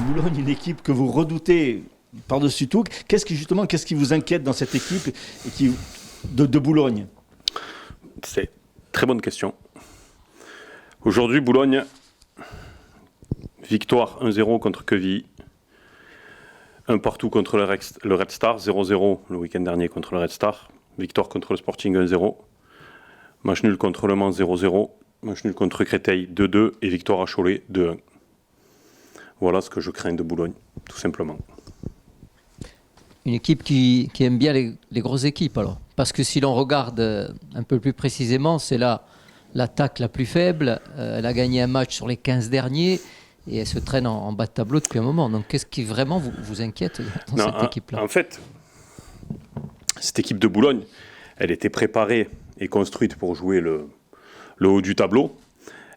Boulogne, une équipe que vous redoutez par-dessus tout. Qu'est-ce qui vous inquiète dans cette équipe de Boulogne? C'est une très bonne question. Aujourd'hui, Boulogne, victoire 1-0 contre Quevilly, un partout contre le Red Star, 0-0 le week-end dernier contre le Red Star, victoire contre le Sporting 1-0, match nul contre Le Mans 0-0, match nul contre Créteil 2-2 et victoire à Cholet 2-1. Voilà ce que je crains de Boulogne, tout simplement. Une équipe qui aime bien les grosses équipes alors. Parce que si l'on regarde un peu plus précisément, c'est là l'attaque la plus faible. Elle a gagné un match sur les 15 derniers et elle se traîne en bas de tableau depuis un moment. Donc qu'est-ce qui vraiment vous inquiète dans cette équipe-là? En fait, cette équipe de Boulogne, elle était préparée et construite pour jouer le haut du tableau.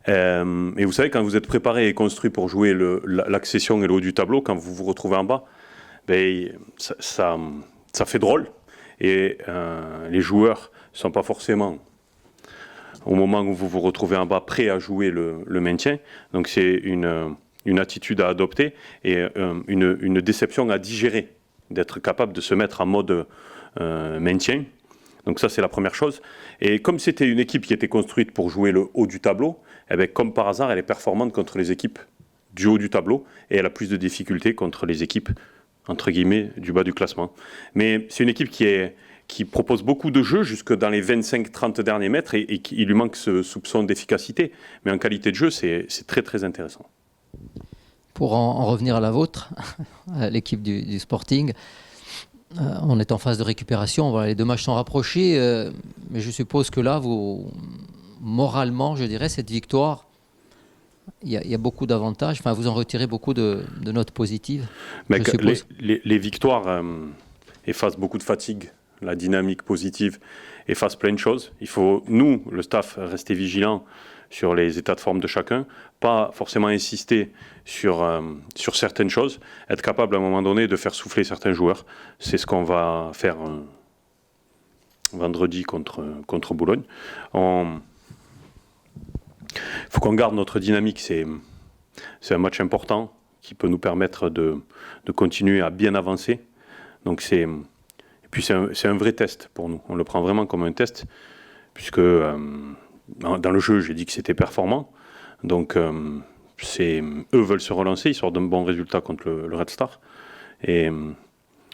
Et vous savez, quand vous êtes préparé et construit pour jouer l'accession et le haut du tableau, quand vous vous retrouvez en bas, ben, ça fait drôle. Et les joueurs ne sont pas forcément, au moment où vous vous retrouvez en bas, prêts à jouer le maintien. Donc c'est une attitude à adopter et une déception à digérer, d'être capable de se mettre en mode maintien. Donc ça, c'est la première chose. Et comme c'était une équipe qui était construite pour jouer le haut du tableau, eh bien, comme par hasard, elle est performante contre les équipes du haut du tableau et elle a plus de difficultés contre les équipes, entre guillemets, du bas du classement. Mais c'est une équipe qui propose beaucoup de jeux jusque dans les 25-30 derniers mètres et il lui manque ce soupçon d'efficacité. Mais en qualité de jeu, c'est très très intéressant. Pour en revenir à la vôtre, l'équipe du Sporting, on est en phase de récupération. Voilà, les deux matchs sont rapprochés, mais je suppose que là, moralement, je dirais, cette victoire, il y a beaucoup d'avantages. Enfin, vous en retirez beaucoup de notes positives. Mais les victoires effacent beaucoup de fatigue. La dynamique positive efface plein de choses. Il faut, nous, le staff, rester vigilant sur les états de forme de chacun, pas forcément insister sur certaines choses, être capable à un moment donné de faire souffler certains joueurs. C'est ce qu'on va faire vendredi contre Boulogne. Il faut qu'on garde notre dynamique, c'est un match important qui peut nous permettre de continuer à bien avancer. Donc et puis c'est un vrai test pour nous, on le prend vraiment comme un test, puisque dans le jeu, j'ai dit que c'était performant. Donc, eux veulent se relancer. Ils sortent d'un bon résultat contre le Red Star. Et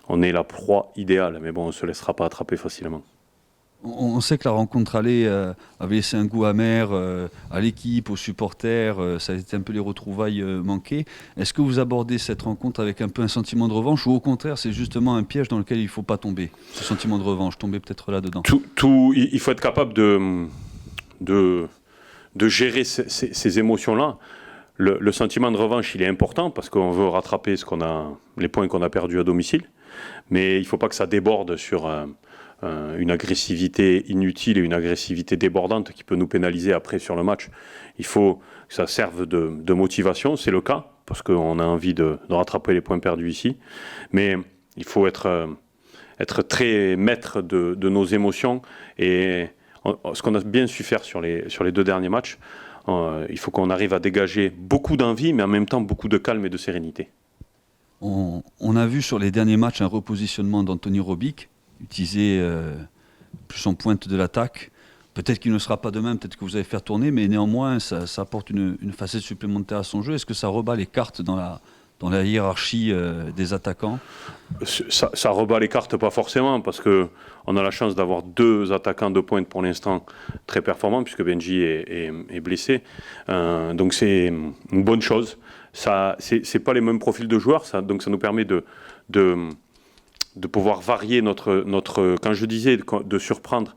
on est la proie idéale. Mais bon, on ne se laissera pas attraper facilement. On sait que la rencontre allée avait laissé un goût amer à l'équipe, aux supporters. Ça a été un peu les retrouvailles manquées. Est-ce que vous abordez cette rencontre avec un peu un sentiment de revanche ou au contraire, c'est justement un piège dans lequel il ne faut pas tomber? Ce sentiment de revanche, tomber peut-être là-dedans. Il faut être capable de gérer ces émotions-là. Le sentiment de revanche, il est important parce qu'on veut rattraper les points qu'on a perdus à domicile. Mais il ne faut pas que ça déborde sur une agressivité inutile et une agressivité débordante qui peut nous pénaliser après sur le match. Il faut que ça serve de motivation, c'est le cas, parce qu'on a envie de rattraper les points perdus ici. Mais il faut être très maître de nos émotions et ce qu'on a bien su faire sur les deux derniers matchs, il faut qu'on arrive à dégager beaucoup d'envie, mais en même temps beaucoup de calme et de sérénité. On a vu sur les derniers matchs un repositionnement d'Anthony Robic, utilisé plus en pointe de l'attaque. Peut-être qu'il ne sera pas demain, peut-être que vous allez faire tourner, mais néanmoins, ça apporte une facette supplémentaire à son jeu. Est-ce que ça rebat les cartes dans la hiérarchie des attaquants? Ça rebat les cartes, pas forcément, parce qu'on a la chance d'avoir deux attaquants de pointe pour l'instant très performants, puisque Benji est blessé. Donc c'est une bonne chose. C'est pas les mêmes profils de joueurs, donc ça nous permet de pouvoir varier notre. Quand je disais de surprendre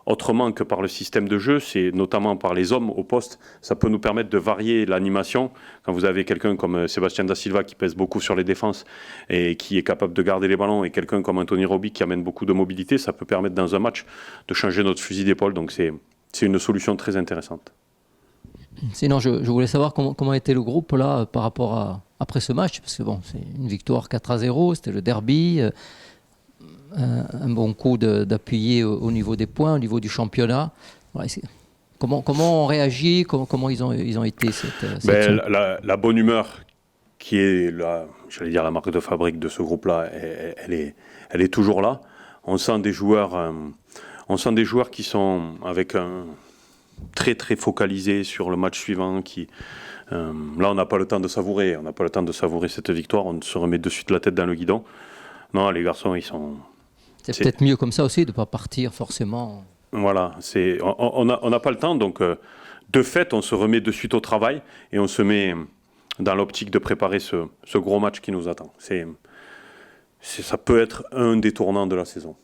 autrement que par le système de jeu, c'est notamment par les hommes au poste, ça peut nous permettre de varier l'animation. Quand vous avez quelqu'un comme Sébastien Da Silva qui pèse beaucoup sur les défenses et qui est capable de garder les ballons, et quelqu'un comme Anthony Robic qui amène beaucoup de mobilité, ça peut permettre dans un match de changer notre fusil d'épaule. Donc c'est une solution très intéressante. Sinon, je voulais savoir comment était le groupe là par rapport après ce match, parce que bon, c'est une victoire 4-0, c'était le derby. Un bon coup d'appuyer au niveau des points, au niveau du championnat. Ouais, Comment on réagit, comment ils ont été cette Ben, la bonne humeur qui est j'allais dire la marque de fabrique de ce groupe-là, elle est toujours là. On sent des joueurs qui sont avec un très très focalisés sur le match suivant. Là, on n'a pas le temps de savourer. On n'a pas le temps de savourer cette victoire. On se remet de suite la tête dans le guidon. Non, les garçons, ils sont. C'est peut-être mieux comme ça aussi de ne pas partir forcément. Voilà, on n'a pas le temps, donc de fait, on se remet de suite au travail et on se met dans l'optique de préparer ce gros match qui nous attend. Ça peut être un des tournants de la saison.